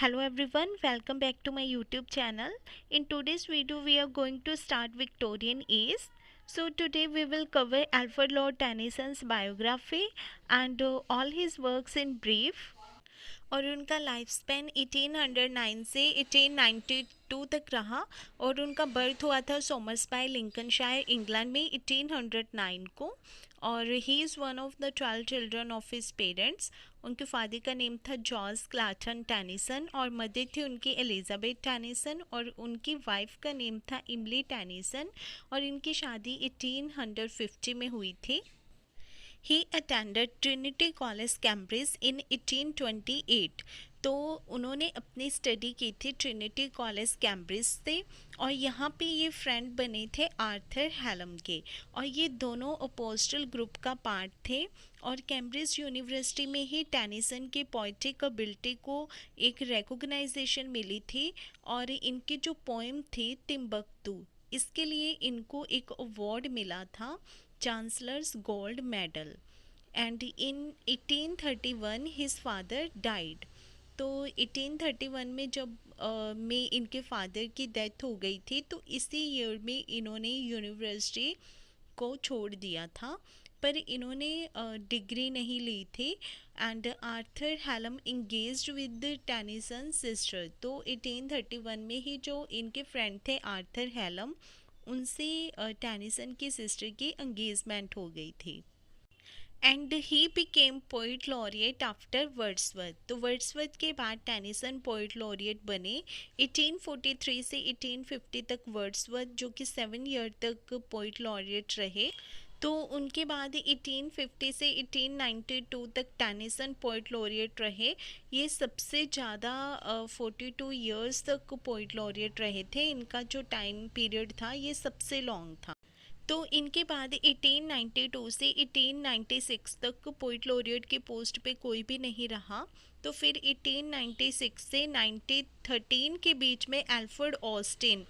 Hello everyone, welcome back to my YouTube channel. In today's video, we are going to start Victorian Age. So today we will cover Alfred Lord Tennyson's biography and all his works in brief. और उनका life span 1809 से 1892 तक रहा और उनका birth हुआ था सोमर्सबाय Lincolnshire England में 1809 को और he is one of the 12 children of his parents. उनके फादर का नेम था जॉर्ज क्लाटन टेनिसन और मदर थी उनकी एलिजाबेथ टेनिसन और उनकी वाइफ का नेम था इमली टेनिसन और इनकी शादी 1850 में हुई थी। He attended Trinity College Cambridge in 1828। तो उन्होंने अपनी स्टडी की थी ट्रिनिटी कॉलेज कैम्ब्रिज से और यहाँ पे ये फ्रेंड बने थे आर्थर हैलम के और ये दोनों अपोस्टल ग्रुप का पार्ट थे और कैम्ब्रिज यूनिवर्सिटी में ही टेनिसन की पोइट्रिक एबिलिटी को एक रिकॉग्नाइजेशन मिली थी और इनकी जो पोएम थी टिम्बक्टू इसके लिए इनको एक अवार्ड मिला था chancellor's gold medal and in 1831 his father died. तो 1831 में जब में इनके फादर की डेथ हो गई थी तो इसी ईयर में इन्होंने यूनिवर्सिटी को छोड़ दिया था पर इन्होंने डिग्री नहीं ली थी and Arthur Hallam engaged with Tennyson sister. तो 1831 में ही जो इनके फ्रेंड थे आर्थर हैलम उनसे टेनिसन की सिस्टर की एंगेजमेंट हो गई थी and he became poet laureate after Wordsworth. तो वर्ड्सवर्थ के बाद टेनिसन पोइट लॉरिएट बने 1843 से 1850 तक वर्ड्सवर्थ जो कि 7 ईयर तक पोइट लॉरिएट रहे। तो उनके बाद 1850 से 1892 तक टेनिसन पोइट लॉरिएट रहे। ये सबसे ज़्यादा 42 ईयर्स तक पोइट लॉरिएट रहे थे। इनका जो टाइम पीरियड था ये सबसे लॉन्ग था। तो इनके बाद 1892 से 1896 तक पोइट लॉरिएट की पोस्ट पे कोई भी नहीं रहा। तो फिर 1896 से 1913 के बीच में एल्फ्रेड ऑस्टिन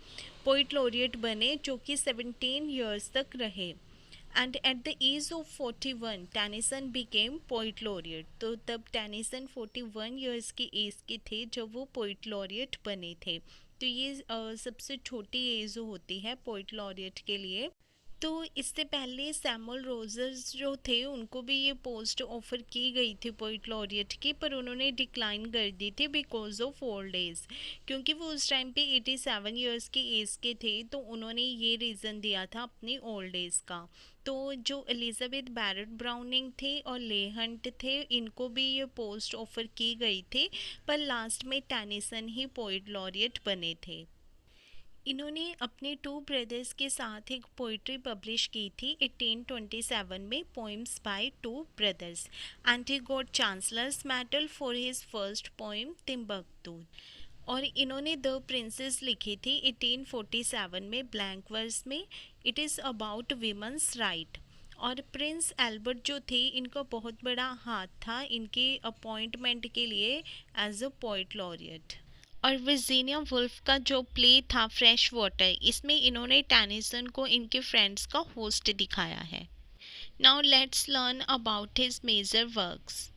पोइट लॉरिएट बने जो कि 17 ईयर्स तक रहे and at the age of 41 Tennyson became poet laureate. तो तब टेनिसन 41 ईयर्स की एज के थे जब वो पोइट लॉरिएट बने थे। तो ये सबसे छोटी एज होती है पोइट लॉरिएट के लिए। तो इससे पहले सैमुअल रोजर्स जो थे उनको भी ये पोस्ट ऑफर की गई थी पोइट लॉरिएट की पर उन्होंने डिक्लाइन कर दी थी बिकॉज ऑफ ओल्ड एज क्योंकि वो उस टाइम पे 87 ईयर्स की एज के थे। तो उन्होंने ये रीज़न दिया था अपनी ओल्ड एज का। तो जो एलिजाबेथ बैरेट ब्राउनिंग थे और ले हंट थे इनको भी ये पोस्ट ऑफर की गई थी पर लास्ट में टेनिसन ही पोइट लॉरिएट बने थे। इन्होंने अपने 2 ब्रदर्स के साथ एक पोइट्री पब्लिश की थी 1827 में poems by 2 brothers and he got chancellor's medal for his first poem Timbuktu. और इन्होंने द प्रिंसेस लिखी थी 1847 में ब्लैंक वर्स में। It is about women's right और प्रिंस एल्बर्ट जो थे इनका बहुत बड़ा हाथ था इनके अपॉइंटमेंट के लिए एज अ पोइट लॉरिएट। और वर्जीनिया वुल्फ का जो प्ले था फ्रेश वाटर इसमें इन्होंने टेनिसन को इनके फ्रेंड्स का होस्ट दिखाया है। Now let's learn about his major works.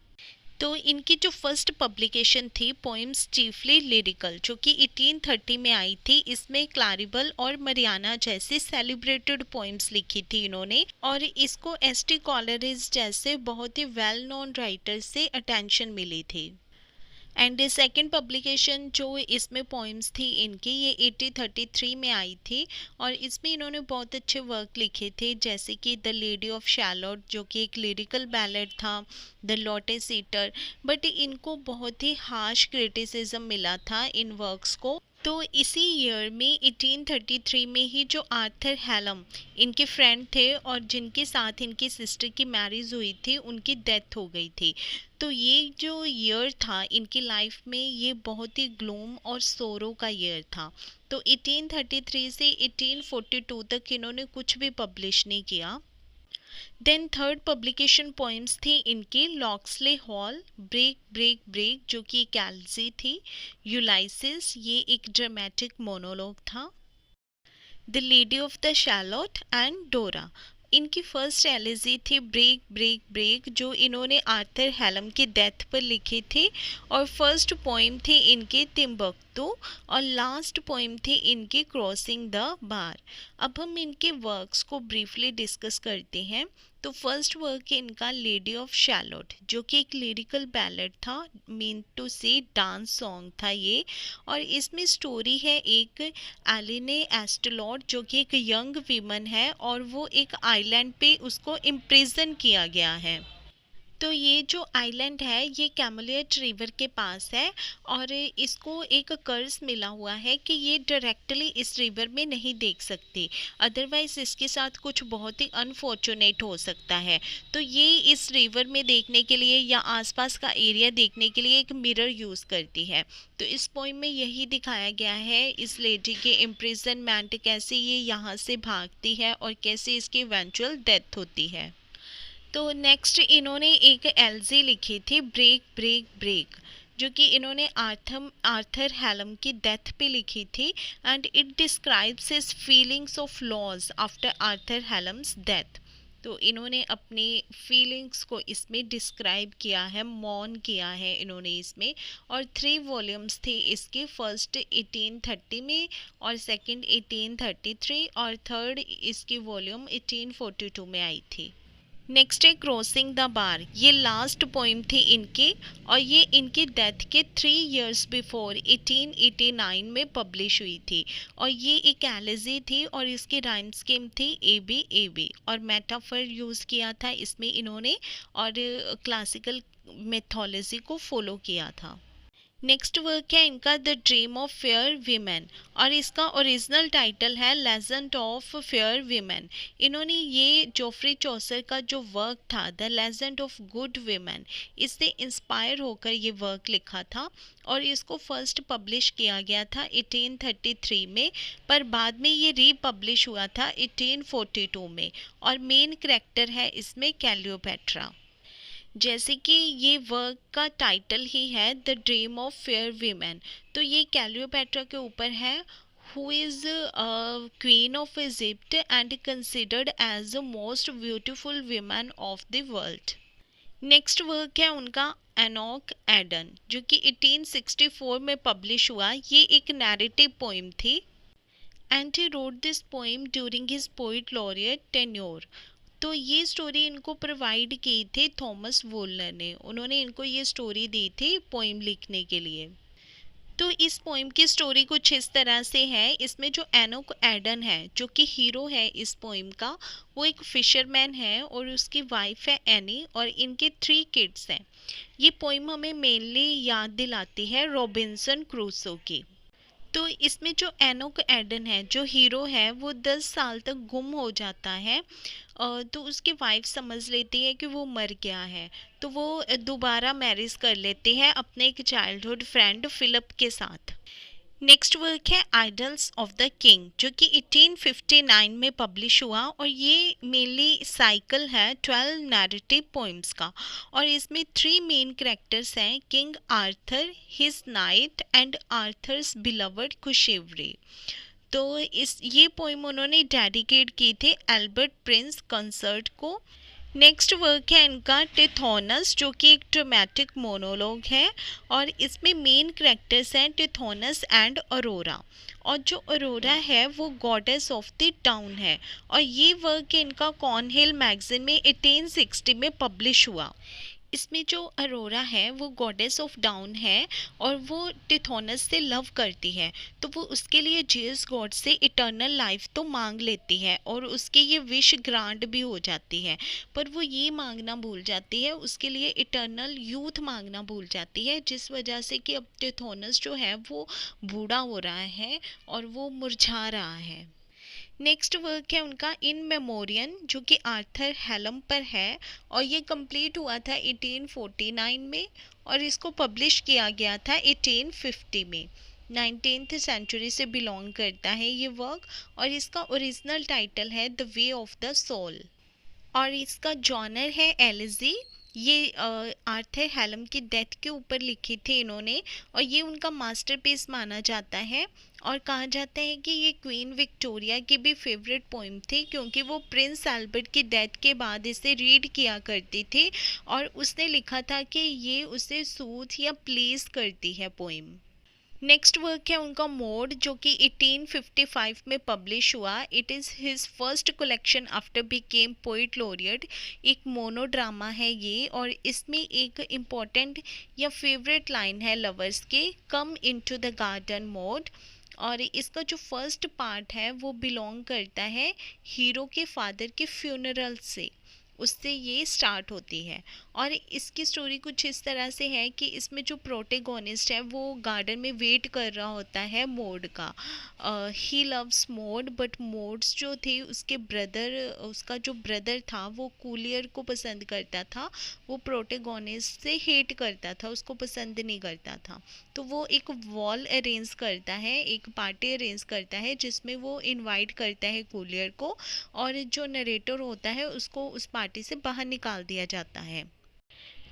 तो इनकी जो फर्स्ट पब्लिकेशन थी पोइम्स चीफली लिरिकल जो कि 1830 में आई थी। इसमें क्लारिबल और मरियाना जैसे सेलिब्रेटेड पोइम्स लिखी थी इन्होंने और इसको एस.टी. कॉलरिज जैसे बहुत ही वेल नोन राइटर से अटेंशन मिली थी। एंड सेकेंड पब्लिकेशन जो इसमें पोइम्स थी इनकी ये 1833 में आई थी और इसमें इन्होंने बहुत अच्छे वर्क लिखे थे जैसे कि द लेडी ऑफ शैलोट जो कि एक लिरिकल बैलेड था, द लोटस ईटर। बट इनको बहुत ही हार्श क्रिटिसिज्म मिला था इन वर्क्स को। तो इसी ईयर में 1833 में ही जो आर्थर हैलम इनके फ्रेंड थे और जिनके साथ इनकी सिस्टर की मैरिज हुई थी उनकी डेथ हो गई थी। तो ये जो ईयर था इनकी लाइफ में ये बहुत ही ग्लूम और सोरो का ईयर था। तो 1833 से 1842 तक इन्होंने कुछ भी पब्लिश नहीं किया। देन थर्ड पब्लिकेशन पोइम्स थी इनकी Locksley hall, break break break जो कि एक एल्जी थी, यूलाइसिस ये एक ड्रामेटिक मोनोलॉग था, the lady of the shallot and डोरा। इनकी फर्स्ट एलिजी थी ब्रेक ब्रेक ब्रेक, जो इन्होंने आर्थर हेलम की डेथ पर लिखी थी, और फर्स्ट पोइम थी इनकी टिम्बक्टू, और लास्ट पोइम थी इनकी क्रॉसिंग द बार। अब हम इनके वर्क्स को ब्रीफली डिस्कस करते हैं। तो फर्स्ट वर्क है इनका लेडी ऑफ शैलोट, जो कि एक लिरिकल बैलेड था, मीन टू से डांस सॉन्ग था ये। और इसमें स्टोरी है एक एलिने एस्टलॉट, जो कि एक यंग वीमन है, और वो एक आइलैंड पे उसको इम्प्रिजन किया गया है। तो ये जो आइलैंड है ये कैमलियट रिवर के पास है, और इसको एक कर्ज मिला हुआ है कि ये डायरेक्टली इस रिवर में नहीं देख सकती, अदरवाइज इसके साथ कुछ बहुत ही अनफॉर्चुनेट हो सकता है। तो ये इस रिवर में देखने के लिए या आसपास का एरिया देखने के लिए एक मिरर यूज़ करती है। तो इस पोइम में यही दिखाया गया है, इस लेडी के इम्प्रिजनमेंट, कैसे ये यहाँ से भागती है और कैसे इसकी इवेंचुअल डेथ होती है। तो नेक्स्ट इन्होंने एक एलजी लिखी थी ब्रेक ब्रेक ब्रेक, जो कि इन्होंने आर्थर हेलम की डेथ पे लिखी थी, and it describes his feelings of loss after Arthur Hallam's death. तो इन्होंने अपनी फीलिंग्स को इसमें डिस्क्राइब किया है, मौन किया है इन्होंने इसमें। और 3 वॉल्यूम्स थे इसके, फर्स्ट 1830 में, और सेकंड 1833, और थर्ड इसकी वॉल्यूम 1842 में आई थी। नेक्स्ट है क्रॉसिंग द बार, ये लास्ट पोइम थी इनकी, और ये इनकी डेथ के 3 इयर्स बिफोर 1889 में पब्लिश हुई थी। और ये एक एलिजी थी, और इसकी राइम स्कीम थी ए बी, और मेटाफर यूज़ किया था इसमें इन्होंने, और क्लासिकल मेथोलॉजी को फॉलो किया था। नेक्स्ट वर्क है इनका the dream of fair women, और इसका ओरिजिनल टाइटल है लेजेंड ऑफ फेयर वीमेन। इन्होंने ये जोफ्री चौसर का जो वर्क था the legend of good women, इससे इंस्पायर होकर ये वर्क लिखा था, और इसको फर्स्ट पब्लिश किया गया था 1833 में, पर बाद में ये रीपब्लिश हुआ था 1842 में, और मेन करेक्टर है इसमें कैलियोपेट्रा। जैसे कि ये वर्क का टाइटल ही है the dream of fair women, तो ये कैलियोपेट्रा के ऊपर है, who is queen of Egypt and considered as the most beautiful women of the world. Next work है उनका एनॉक एडन, जो कि 1864 में पब्लिश हुआ। ये एक नैरेटिव पोइम थी, and he wrote this poem during his poet laureate tenure. तो ये स्टोरी इनको प्रोवाइड की थी थॉमस वोलर ने, उन्होंने इनको ये स्टोरी दी थी पोइम लिखने के लिए। तो इस पोइम की स्टोरी कुछ इस तरह से है, इसमें जो एनोक एडन है, जो कि हीरो है इस पोइम का, वो एक फिशरमैन है, और उसकी वाइफ है एनी, और इनके 3 किड्स हैं। ये पोइम हमें मेनली याद दिलाती है रॉबिन्सन क्रूसो की। तो इसमें जो एनोक एडन है, जो हीरो है, वो 10 साल तक गुम हो जाता है। तो उसकी वाइफ समझ लेती है कि वो मर गया है, तो वो दोबारा मैरिज कर लेती है अपने एक चाइल्डहुड फ्रेंड फिलिप के साथ। नेक्स्ट वर्क है आइडल्स ऑफ द किंग, जो कि 1859 में पब्लिश हुआ, और ये मेनली साइकिल है 12 नैरेटिव पोइम्स का, और इसमें 3 मेन कैरेक्टर्स हैं, king Arthur, his knight, and Arthur's beloved Guinevere. तो इस ये पोइम उन्होंने डेडिकेट की थी एल्बर्ट प्रिंस कंसर्ट को। नेक्स्ट वर्क है इनका टिथोनस, जो कि एक ड्रामेटिक मोनोलॉग है, और इसमें मेन कैरेक्टर्स हैं टिथोनस एंड अरोरा, और जो अरोरा है वो गॉडेस ऑफ द टाउन है। और ये वर्क इनका कॉर्नहिल मैगजीन में 1860 में पब्लिश हुआ। इसमें जो अरोरा है वो गॉडेस ऑफ डाउन है, और वो टिथोनस से लव करती है, तो वो उसके लिए जेस गॉड से इटर्नल लाइफ तो मांग लेती है, और उसके ये विश ग्रांट भी हो जाती है। पर वो ये मांगना भूल जाती है, उसके लिए इटर्नल यूथ मांगना भूल जाती है, जिस वजह से कि अब टिथोनस जो है वो बूढ़ा हो रहा है और वो मुरझा रहा है। नेक्स्ट वर्क है उनका इन मेमोरियन, जो कि आर्थर हेलम पर है, और ये कंप्लीट हुआ था 1849 में, और इसको पब्लिश किया गया था 1850 में। 19th सेंचुरी से बिलोंग करता है ये वर्क, और इसका ओरिजिनल टाइटल है the way of the soul, और इसका जॉनर है एलिजी, ये आर्थर हेलम की डेथ के ऊपर लिखी थी इन्होंने, और ये उनका मास्टरपीस माना जाता है। और कहा जाता है कि ये क्वीन विक्टोरिया की भी फेवरेट पोइम थी, क्योंकि वो प्रिंस एल्बर्ट की डेथ के बाद इसे रीड किया करती थी, और उसने लिखा था कि ये उसे सूथ या प्लीज करती है पोइम। नेक्स्ट वर्क है उनका मोड, जो कि 1855 में पब्लिश हुआ। It is his first collection after became poet laureate. एक मोनोड्रामा है ये, और इसमें एक इम्पॉर्टेंट या फेवरेट लाइन है लवर्स के, come into the garden mode. और इसका जो फर्स्ट पार्ट है वो बिलोंग करता है हीरो के फादर के फ्यूनरल से, उससे ये स्टार्ट होती है। और इसकी स्टोरी कुछ इस तरह से है कि इसमें जो प्रोटेगोनिस्ट है वो गार्डन में वेट कर रहा होता है मोड का। He loves mode, but modes जो थे उसके ब्रदर, उसका जो ब्रदर था वो कूलियर को पसंद करता था, वो प्रोटेगोनिस्ट से हेट करता था, उसको पसंद नहीं करता था। तो वो एक वॉल अरेंज करता है, एक पार्टी अरेंज करता है जिसमें वो इनवाइट करता है कूलियर को, और जो नरेटर होता है उसको उस पार्टी से बाहर निकाल दिया जाता है।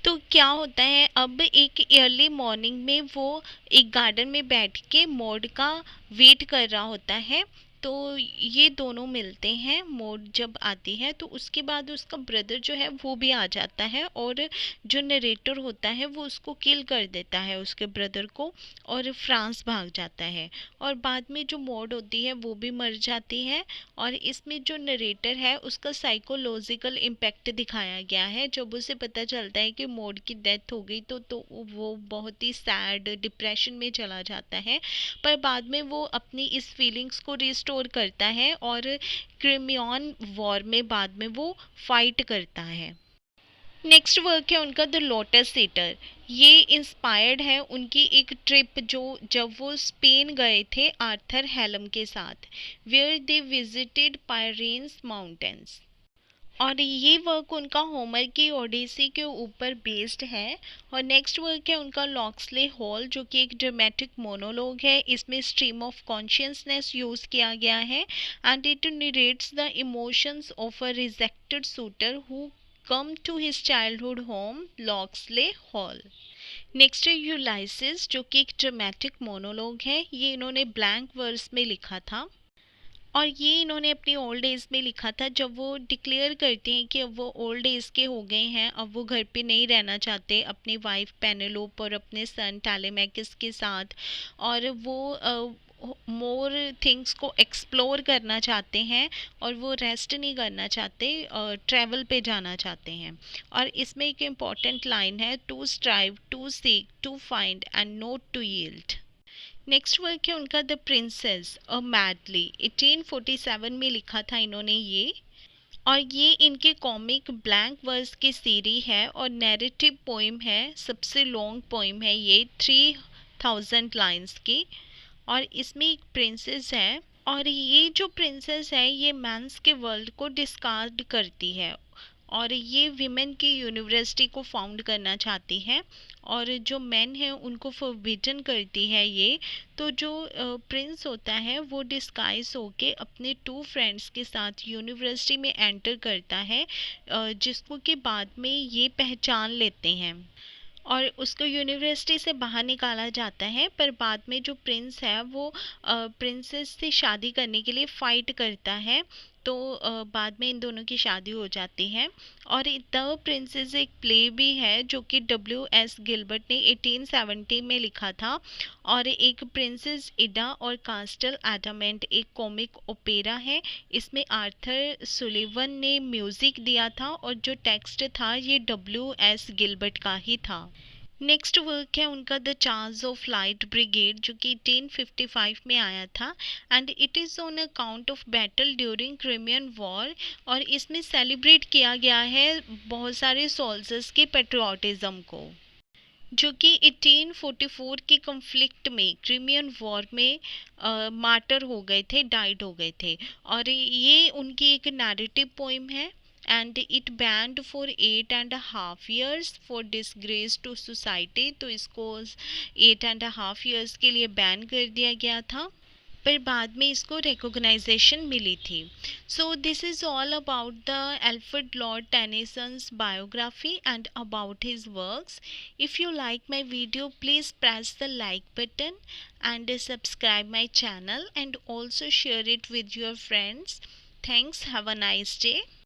तो क्या होता है, अब एक अर्ली मॉर्निंग में वो एक गार्डन में बैठ के मोड का वेट कर रहा होता है। तो ये दोनों मिलते हैं, मोड जब आती है तो उसके बाद उसका ब्रदर जो है वो भी आ जाता है, और जो नरेटर होता है वो उसको किल कर देता है, उसके ब्रदर को, और फ्रांस भाग जाता है। और बाद में जो मोड होती है वो भी मर जाती है। और इसमें जो नरेटर है उसका साइकोलॉजिकल इम्पैक्ट दिखाया गया है। जब उसे पता चलता है कि मोड की डेथ हो गई तो वो बहुत ही सैड डिप्रेशन में चला जाता है, पर बाद में वो अपनी इस फीलिंग्स को रिस्टोर करता है, और क्रिमियन वॉर में बाद में वो फाइट करता है। नेक्स्ट वर्क है उनका द लोटस ईटर। ये इंस्पायर्ड है उनकी एक ट्रिप जो जब वो स्पेन गए थे आर्थर हेलम के साथ, वेयर दे विजिटेड पायरेन्स माउंटेन्स। और ये वर्क उनका होमर की ओडिसी के ऊपर बेस्ड है। और नेक्स्ट वर्क है उनका लॉक्सले हॉल, जो कि एक ड्रामेटिक मोनोलॉग है। इसमें स्ट्रीम ऑफ कॉन्शियसनेस यूज़ किया गया है, and it narrates the emotions of a rejected suitor who come to his childhood home Locksley Hall. Next है यूलाइसिस, जो कि एक ड्रामेटिक मोनोलॉग है। ये इन्होंने ब्लैंक वर्स में लिखा था, और ये इन्होंने अपनी ओल्ड एज में लिखा था, जब वो डिक्लेयर करते हैं कि अब वो ओल्ड एज के हो गए हैं, अब वो घर पे नहीं रहना चाहते अपनी वाइफ पेनेलोप और अपने सन टैलेमैकिस के साथ, और वो मोर थिंग्स को एक्सप्लोर करना चाहते हैं, और वो रेस्ट नहीं करना चाहते, ट्रैवल पे जाना चाहते हैं। और इसमें एक इम्पॉर्टेंट लाइन है, to strive, to seek, to find and not to yield. Next work है उनका द प्रिंसेस अ मैडली, 1847 में लिखा था इन्होंने ये। और ये इनके कॉमिक ब्लैंक वर्स की सीरी है, और नैरेटिव पोइम है, सबसे लॉन्ग पोइम है ये, 3000 लाइन्स की। और इसमें एक प्रिंसेस है, और ये जो प्रिंसेस है ये मेंस के वर्ल्ड को डिस्कार्ड करती है, और ये विमेन की यूनिवर्सिटी को फाउंड करना चाहती है, और जो मेन हैं उनको फॉरबिडन करती है ये। तो जो प्रिंस होता है वो डिस्गाइज होके अपने टू फ्रेंड्स के साथ यूनिवर्सिटी में एंटर करता है, जिसको कि बाद में ये पहचान लेते हैं, और उसको यूनिवर्सिटी से बाहर निकाला जाता है। पर बाद में जो प्रिंस है वो प्रिंसेस से शादी करने के लिए फाइट करता है, तो बाद में इन दोनों की शादी हो जाती है। और द प्रिंसेस एक प्ले भी है जो कि W.S. गिलबर्ट ने 1870 में लिखा था, और एक प्रिंसेस इडा और कास्टल एडामेंट एक कॉमिक ओपेरा है। इसमें आर्थर सुलिवन ने म्यूज़िक दिया था, और जो टेक्स्ट था ये W.S. गिलबर्ट का ही था। नेक्स्ट वर्क है उनका the charge of light brigade, जो कि 1855 में आया था, and it is on account of battle during Crimean war. और इसमें सेलिब्रेट किया गया है बहुत सारे सोल्जर्स के पेट्रियाटिज्म को, जो कि 1844 के कॉन्फ्लिक्ट में क्रिमियन वॉर में मार्टर हो गए थे, डाइड हो गए थे। और ये उनकी एक नैरेटिव पोइम है, and it banned for 8.5 years for disgrace to society. तो इसको 8.5 years के लिए बैन कर दिया गया था। पर बाद में इसको रिकॉग्नाइजेशन मिली थी. So this is all about the Alfred Lord Tennyson's biography and about his works. If you like my video, please press the like button and subscribe my channel and also share it with your friends. Thanks. Have a nice day.